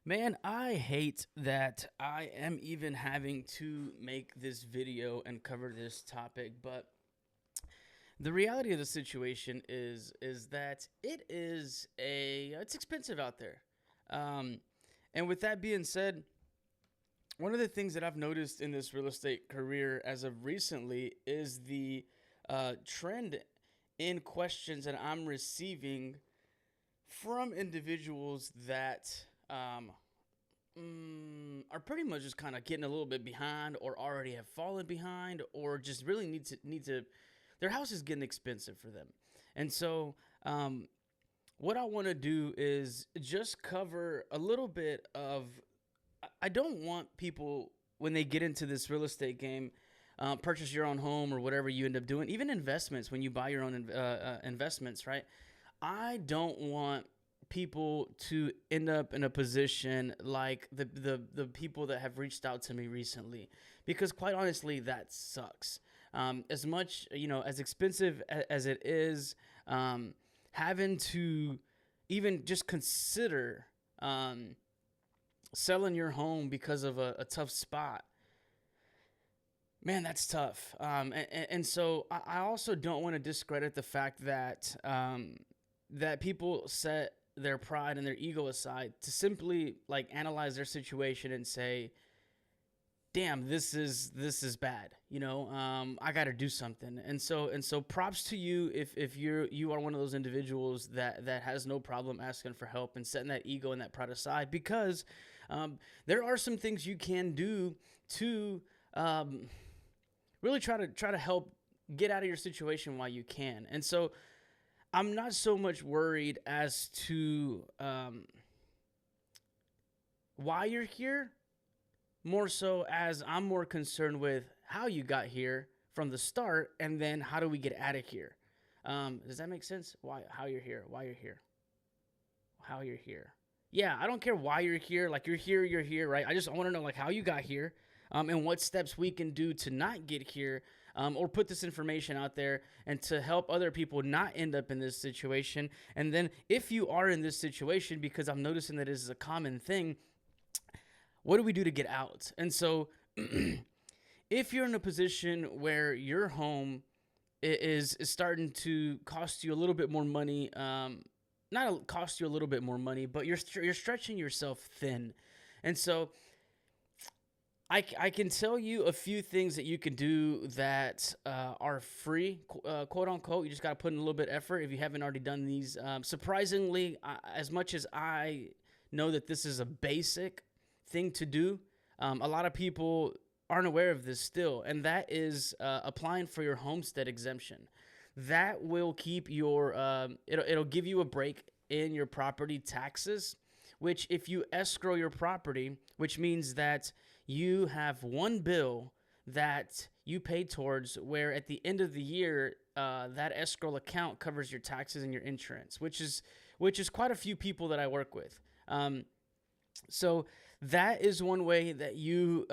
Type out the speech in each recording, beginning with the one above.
Man, I hate that I am even having to make this video and cover this topic, but the reality of the situation is that it's expensive out there. Um, and with that being said, one of the things that I've noticed in this real estate career as of recently is the trend in questions that I'm receiving from individuals that um, are pretty much just kind of getting a little bit behind, or already have fallen behind, or just really need to. Their house is getting expensive for them, and so what I want to do is just cover a little bit of. I don't want people when they get into this real estate game. Purchase your own home or whatever you end up doing, even investments when you buy your own investments, right? I don't want people to end up in a position like the people that have reached out to me recently, because quite honestly, that sucks. As much, as expensive as it is, having to even just consider selling your home because of a tough spot. Man, that's tough. And so I also don't want to discredit the fact that that people set their pride and their ego aside to simply like analyze their situation and say, "Damn, this is bad." I got to do something. And so props to you if you are one of those individuals that has no problem asking for help and setting that ego and that pride aside, because there are some things you can do to really try to help get out of your situation while you can. And so I'm not so much worried as to why you're here, more so as I'm more concerned with how you got here from the start, and then how do we get out of here. Does that make sense? How you're here, why you're here, how you're here. Yeah, I don't care why you're here. Like, you're here, right? I want to know like how you got here, and what steps we can do to not get here, or put this information out there and to help other people not end up in this situation. And then if you are in this situation, because I'm noticing that this is a common thing, what do we do to get out? And so if you're in a position where your home is starting to cost you a little bit more money, not cost you a little bit more money, but you're stretching yourself thin. And so I can tell you a few things that you can do that are free, quote unquote. You just got to put in a little bit of effort if you haven't already done these. Surprisingly, as much as I know that this is a basic thing to do, a lot of people aren't aware of this still, and that is applying for your homestead exemption. That will keep your it'll give you a break in your property taxes, which if you escrow your property, which means that you have one bill that you pay towards, where at the end of the year that escrow account covers your taxes and your insurance, which is quite a few people that I work with. So that is one way that you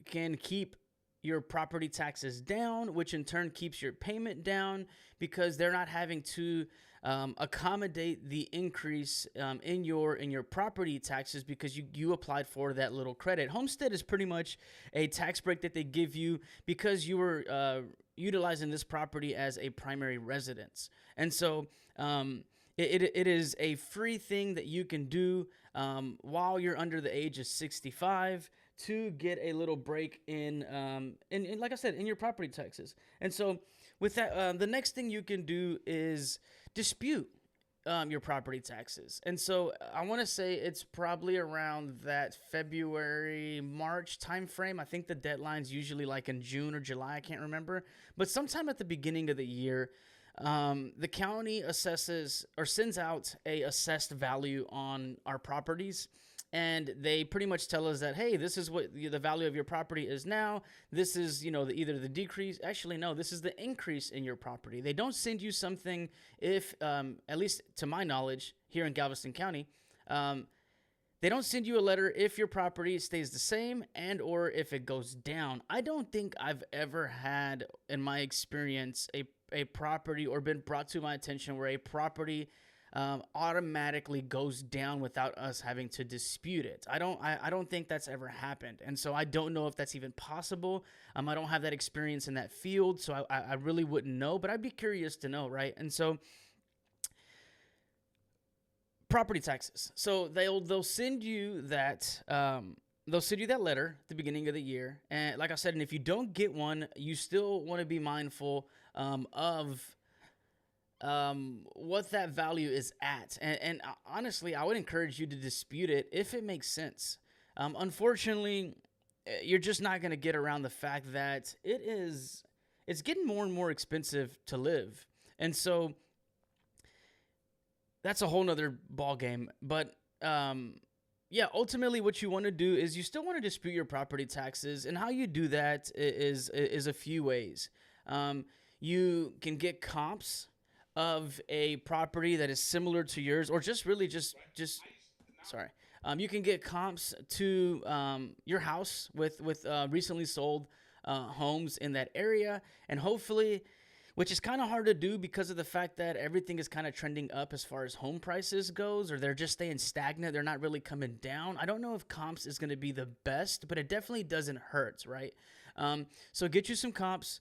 can keep your property taxes down, which in turn keeps your payment down, because they're not having to accommodate the increase in your property taxes, because you applied for that little credit. Homestead is pretty much a tax break that they give you because you were utilizing this property as a primary residence. And so it is a free thing that you can do while you're under the age of 65, to get a little break in like I said, in your property taxes. And so with that, the next thing you can do is dispute your property taxes. And so I want to say it's probably around that February, March timeframe. I think the deadline's usually like in June or July. I can't remember. But sometime at the beginning of the year, the county assesses or sends out a assessed value on our properties. And they pretty much tell us that, hey, this is what the value of your property is now. This is, either the decrease. Actually, no, this is the increase in your property. They don't send you something if, at least to my knowledge, here in Galveston County, they don't send you a letter if your property stays the same and or if it goes down. I don't think I've ever had, in my experience, a property or been brought to my attention where a property automatically goes down without us having to dispute it. I don't think that's ever happened, and so I don't know if that's even possible. I don't have that experience in that field, so I really wouldn't know, but I'd be curious to know, right? And so property taxes. So they'll send you that they'll send you that letter at the beginning of the year, and like I said, and if you don't get one, you still want to be mindful of what that value is at. And honestly, I would encourage you to dispute it if it makes sense. Unfortunately, you're just not going to get around the fact that it's getting more and more expensive to live, and so that's a whole nother ball game. But yeah, ultimately, what you want to do is you still want to dispute your property taxes, and how you do that is a few ways. You can get comps of a property that is similar to yours, or just really just sorry. You can get comps to your house with recently sold homes in that area, and hopefully, which is kind of hard to do because of the fact that everything is kind of trending up as far as home prices goes, or they're just staying stagnant. They're not really coming down. I don't know if comps is going to be the best, but it definitely doesn't hurt, right? So get you some comps.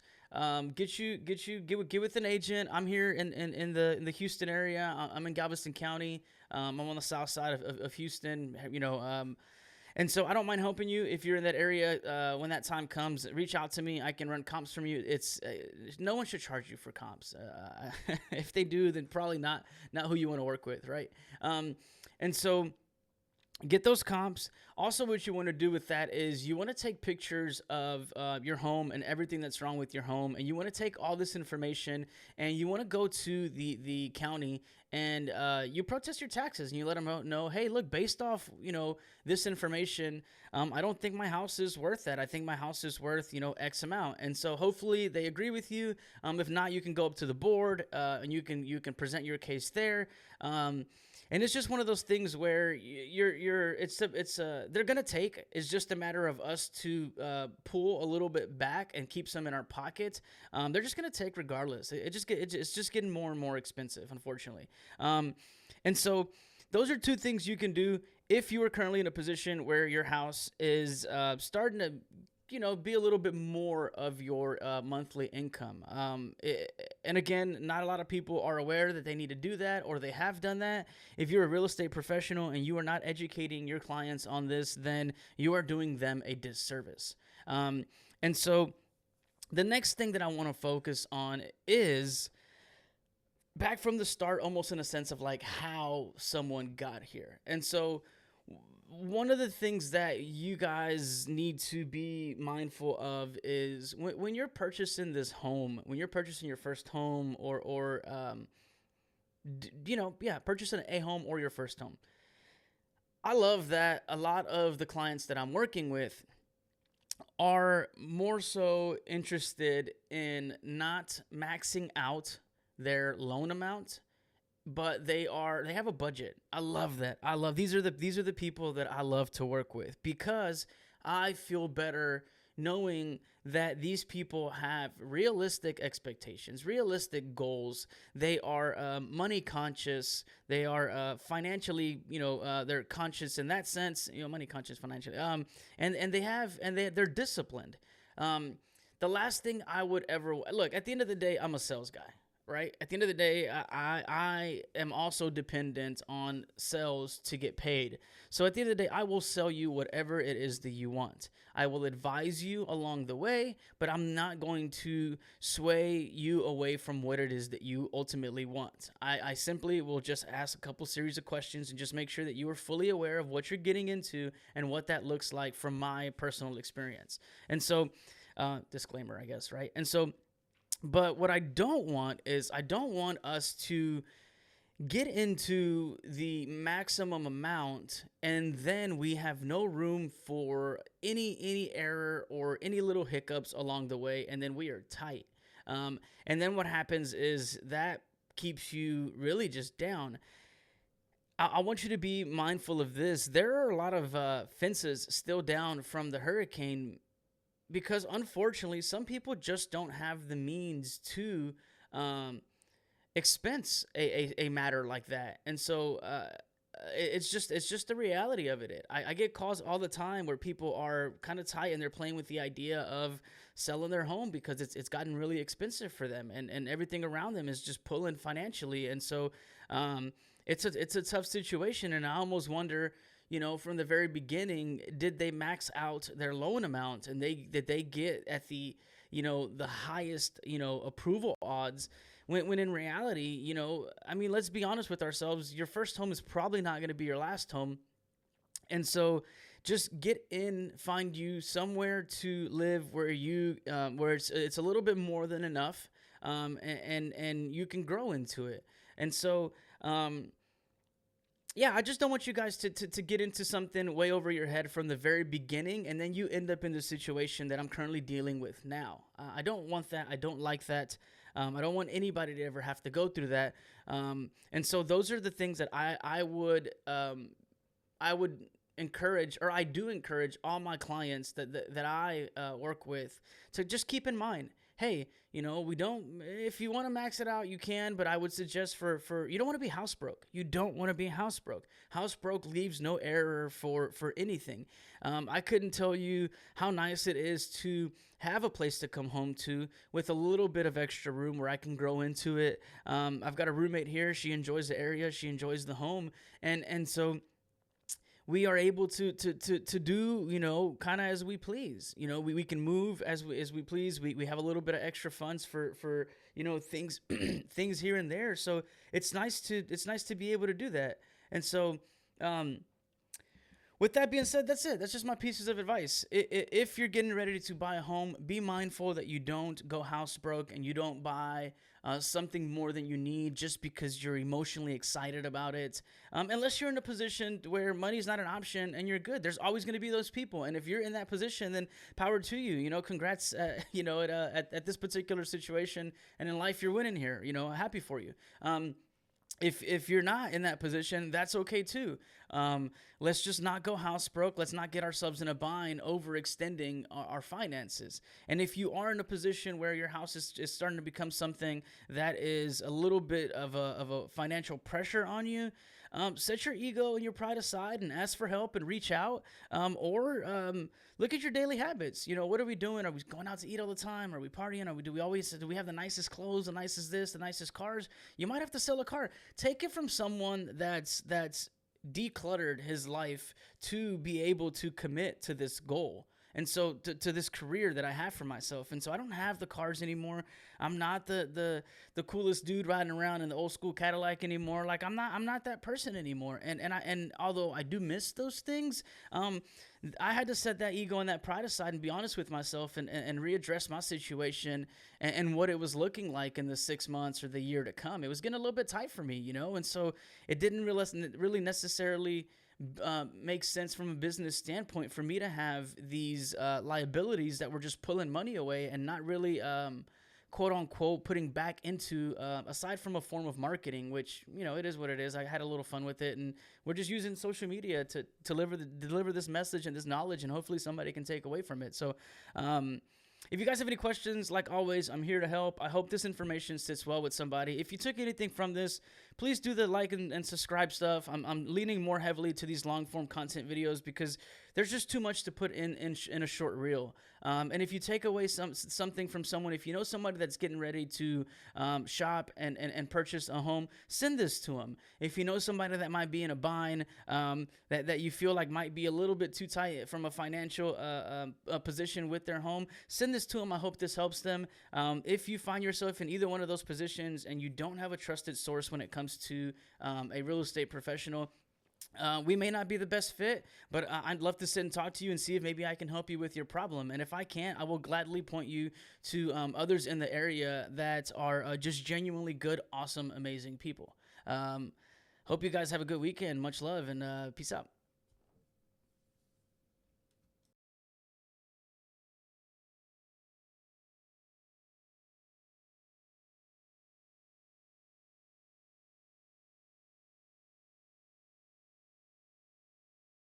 Get with an agent. I'm here in the Houston area. I'm in Galveston County. I'm on the south side of Houston. And so I don't mind helping you if you're in that area. When that time comes, reach out to me. I can run comps from you. It's no one should charge you for comps. If they do, then probably not who you want to work with, right? And so get those comps. Also, what you want to do with that is you want to take pictures of your home and everything that's wrong with your home, and you want to take all this information and you want to go to the county and you protest your taxes, and you let them know, hey, look, based off this information, I don't think my house is worth that. I think my house is worth X amount, and so hopefully they agree with you. If not, you can go up to the board and you can present your case there. And it's just one of those things where they're gonna take. It's just a matter of us to pull a little bit back and keep some in our pocket. They're just gonna take regardless. It's just getting more and more expensive, unfortunately. And so those are two things you can do if you are currently in a position where your house is starting to be a little bit more of your monthly income. And again, not a lot of people are aware that they need to do that, or they have done that. If you're a real estate professional and you are not educating your clients on this, then you are doing them a disservice. And so the next thing that I want to focus on is back from the start, almost in a sense of like how someone got here. And so one of the things that you guys need to be mindful of is when you're purchasing this home, when you're purchasing your first home, or purchasing a home or your first home. I love that a lot of the clients that I'm working with are more so interested in not maxing out their loan amount, but they have a budget. I love that. These are the people that I love to work with, because I feel better knowing that these people have realistic expectations, realistic goals. They are money conscious. They are financially, they're conscious in that sense. Money conscious financially. They're disciplined. The last thing I would ever look, at the end of the day, I'm a sales guy. Right? At the end of the day, I am also dependent on sales to get paid. So at the end of the day, I will sell you whatever it is that you want. I will advise you along the way, but I'm not going to sway you away from what it is that you ultimately want. I simply will just ask a couple series of questions and just make sure that you are fully aware of what you're getting into and what that looks like from my personal experience. And so, disclaimer, I guess, right? And so, but what I don't want is I don't want us to get into the maximum amount and then we have no room for any error or any little hiccups along the way, and then we are tight. And then what happens is that keeps you really just down. I want you to be mindful of this. There are a lot of fences still down from the hurricane, because unfortunately, some people just don't have the means to expense a matter like that. And so it's just the reality of it. I get calls all the time where people are kind of tight and they're playing with the idea of selling their home because it's gotten really expensive for them, and everything around them is just pulling financially. And so it's a tough situation, and I almost wonder, from the very beginning, did they max out their loan amount, and did they get at the highest approval odds, when in reality, I mean, let's be honest with ourselves, your first home is probably not going to be your last home. And so just find you somewhere to live where it's a little bit more than enough, and you can grow into it. And so yeah, I just don't want you guys to get into something way over your head from the very beginning, and then you end up in the situation that I'm currently dealing with now. I don't want that. I don't like that. I don't want anybody to ever have to go through that. And so those are the things that I would encourage, or I do encourage all my clients that I work with to just keep in mind. Hey, we don't, if you want to max it out, you can, but I would suggest you don't want to be house broke. You don't want to be house broke. House broke leaves no error for anything. I couldn't tell you how nice it is to have a place to come home to with a little bit of extra room where I can grow into it. I've got a roommate here. She enjoys the area. She enjoys the home. And so we are able to do, kind of as we please. We can move as we please. We have a little bit of extra funds for things things here and there. So it's nice to be able to do that. And so with that being said, that's it. That's just my pieces of advice. If you're getting ready to buy a home, be mindful that you don't go house broke and you don't buy something more than you need just because you're emotionally excited about it. Unless you're in a position where money is not an option and you're good. There's always going to be those people. And if you're in that position, then power to you. Congrats, at this particular situation and in life you're winning here. Happy for you. If you're not in that position, that's okay too. Let's just not go house broke. Let's not get ourselves in a bind overextending our finances. And if you are in a position where your house is starting to become something that is a little bit of a financial pressure on you, set your ego and your pride aside and ask for help and reach out. Or look at your daily habits. What are we doing? Are we going out to eat all the time? Are we partying? Do we have the nicest clothes, the nicest this, the nicest cars? You might have to sell a car. Take it from someone that's decluttered his life to be able to commit to this goal. And so to this career that I have for myself. And so I don't have the cars anymore. I'm not the coolest dude riding around in the old school Cadillac anymore. Like I'm not that person anymore. And although I do miss those things, I had to set that ego and that pride aside and be honest with myself and readdress my situation and what it was looking like in the 6 months or the year to come. It was getting a little bit tight for me, and so it didn't really necessarily make sense from a business standpoint for me to have these liabilities that were just pulling money away and not really quote unquote putting back into aside from a form of marketing, which it is what it is. I had a little fun with it, and we're just using social media to deliver this message and this knowledge, and hopefully somebody can take away from it. So if you guys have any questions, like always, I'm here to help. I hope this information sits well with somebody. If you took anything from this, please do the like and subscribe stuff. I'm leaning more heavily to these long form content videos because there's just too much to put in a short reel. And if you take away something from someone, if you know somebody that's getting ready to shop and purchase a home, send this to them. If you know somebody that might be in a bind, that you feel like might be a little bit too tight from a financial position with their home, send this to them. I hope this helps them. If you find yourself in either one of those positions and you don't have a trusted source when it comes to a real estate professional, we may not be the best fit, but I'd love to sit and talk to you and see if maybe I can help you with your problem. And if I can't, I will gladly point you to others in the area that are just genuinely good, awesome, amazing people. Hope you guys have a good weekend. Much love, and peace out.